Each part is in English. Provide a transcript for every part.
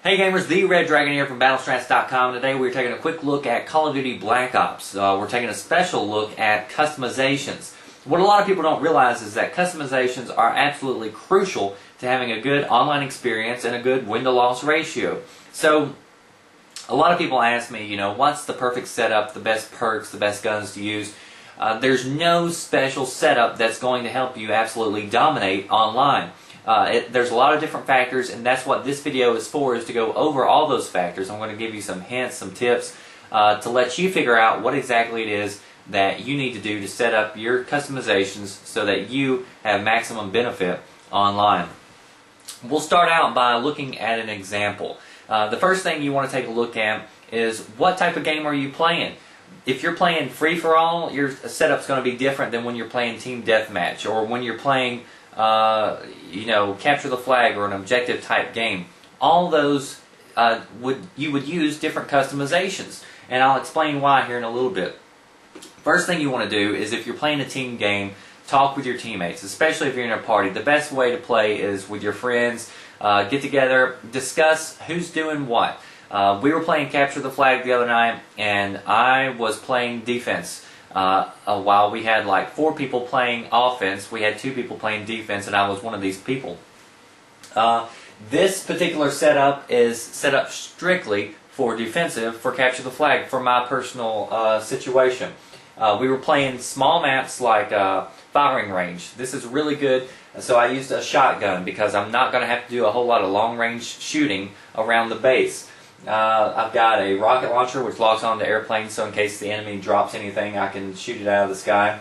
Hey gamers, the Red Dragon here from Battlestrats.com. Today we're taking a quick look at Call of Duty Black Ops. We're taking a special look at customizations. What a lot of people don't realize is that customizations are absolutely crucial to having a good online experience and a good win-to-loss ratio. So, a lot of people ask me, what's the perfect setup, the best perks, the best guns to use? There's no special setup that's going to help you absolutely dominate online. There's a lot of different factors, and that's what this video is for, is to go over all those factors. I'm going to give you some hints, some tips to let you figure out what exactly it is that you need to do to set up your customizations so that you have maximum benefit online. We'll start out by looking at an example. The first thing you want to take a look at is what type of game are you playing. If you're playing free-for-all, your setup's going to be different than when you're playing Team Deathmatch or when you're playing capture the flag or an objective type game. All those you would use different customizations, and I'll explain why here in a little bit. First thing you want to do is, if you're playing a team game, talk with your teammates, especially if you're in a party. The best way to play is with your friends. Get together, discuss who's doing what. We were playing capture the flag the other night, and I was playing defense. While we had like 4 people playing offense, we had 2 people playing defense, and I was one of these people. This particular setup is set up strictly for defensive, for capture the flag, for my personal situation. We were playing small maps like firing range. This is really good, so I used a shotgun because I'm not going to have to do a whole lot of long range shooting around the base. I've got a rocket launcher which locks onto airplanes, so in case the enemy drops anything, I can shoot it out of the sky.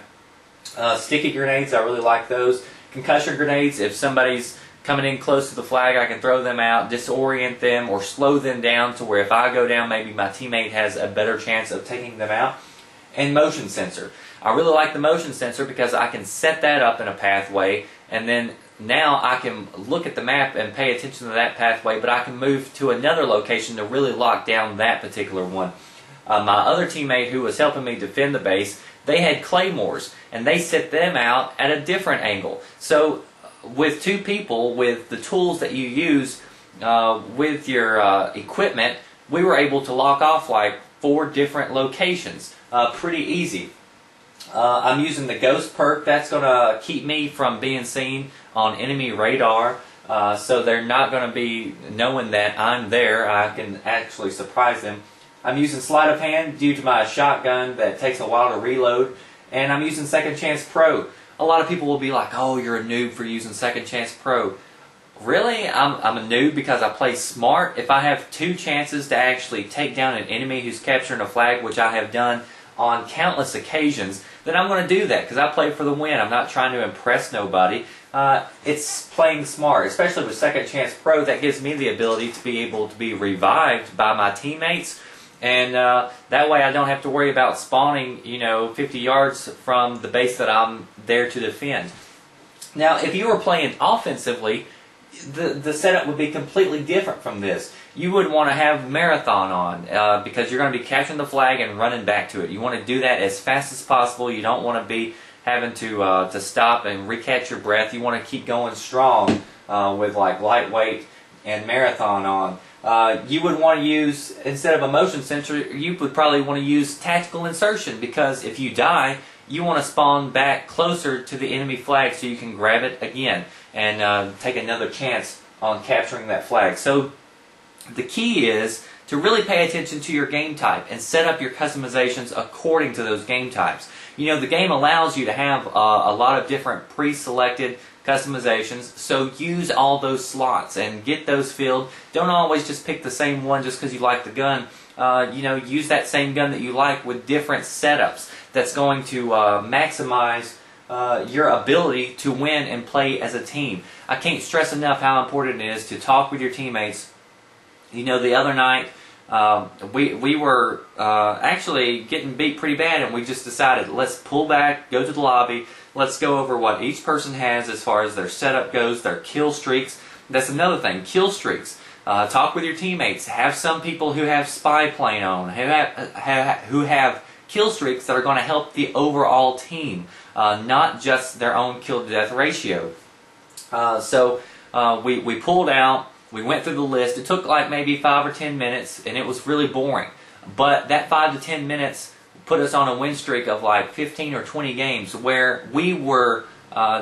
Sticky grenades, I really like those. Concussion grenades, if somebody's coming in close to the flag, I can throw them out, disorient them, or slow them down to where if I go down, maybe my teammate has a better chance of taking them out. And motion sensor. I really like the motion sensor because I can set that up in a pathway, and then now I can look at the map and pay attention to that pathway, but I can move to another location to really lock down that particular one. My other teammate who was helping me defend the base, they had claymores, and they set them out at a different angle. So with 2 people, with the tools that you use with your equipment, we were able to lock off like 4 different locations. Pretty easy. I'm using the ghost perk. That's going to keep me from being seen on enemy radar, so they're not going to be knowing that I'm there. I can actually surprise them. I'm using sleight of hand due to my shotgun that takes a while to reload, and I'm using Second Chance Pro. A lot of people will be like, "Oh, you're a noob for using Second Chance Pro." Really? I'm a noob because I play smart. If I have 2 chances to actually take down an enemy who's capturing a flag, which I have done on countless occasions, then I'm going to do that because I play for the win. I'm not trying to impress nobody. It's playing smart, especially with Second Chance Pro. That gives me the ability to be able to be revived by my teammates, and that way I don't have to worry about spawning 50 yards from the base that I'm there to defend. Now, if you were playing offensively, the setup would be completely different from this. You would want to have Marathon on because you're going to be capturing the flag and running back to it. You want to do that as fast as possible. You don't want to be having to stop and recatch your breath. You want to keep going strong with like lightweight and Marathon on. You would want to use, instead of a motion sensor, you would probably want to use tactical insertion, because if you die, you want to spawn back closer to the enemy flag so you can grab it again and take another chance on capturing that flag. So the key is to really pay attention to your game type and set up your customizations according to those game types. The game allows you to have a lot of different pre-selected customizations, so use all those slots and get those filled. Don't always just pick the same one just because you like the gun. Use that same gun that you like with different setups. That's going to maximize your ability to win and play as a team. I can't stress enough how important it is to talk with your teammates. The other night we were actually getting beat pretty bad, and we just decided, let's pull back, go to the lobby, let's go over what each person has as far as their setup goes, their kill streaks. That's another thing, kill streaks. Talk with your teammates. Have some people who have spy plane on, who have kill streaks that are going to help the overall team, not just their own kill to death ratio. So we pulled out. We went through the list. It took like maybe 5 or 10 minutes, and it was really boring. But that 5 to 10 minutes put us on a win streak of like 15 or 20 games where we were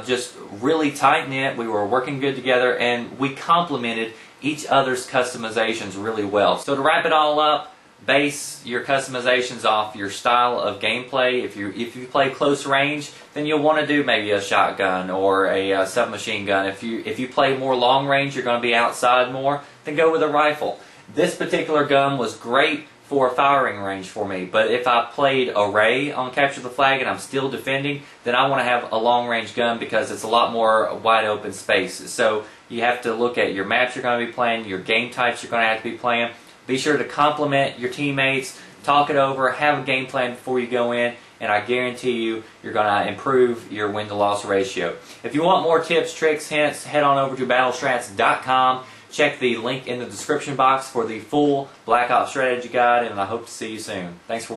just really tight-knit. We were working good together, and we complemented each other's customizations really well. So to wrap it all up, base your customizations off your style of gameplay. If you play close range, then you'll want to do maybe a shotgun or a submachine gun. If you play more long range, you're going to be outside more, then go with a rifle. This particular gun was great for firing range for me, but if I played array on Capture the Flag and I'm still defending, then I want to have a long range gun because it's a lot more wide open space. So you have to look at your maps you're going to be playing, your game types you're going to have to be playing. Be sure to compliment your teammates, talk it over, have a game plan before you go in, and I guarantee you, you're going to improve your win-to-loss ratio. If you want more tips, tricks, hints, head on over to battlestrats.com. Check the link in the description box for the full Black Ops strategy guide, and I hope to see you soon. Thanks for watching.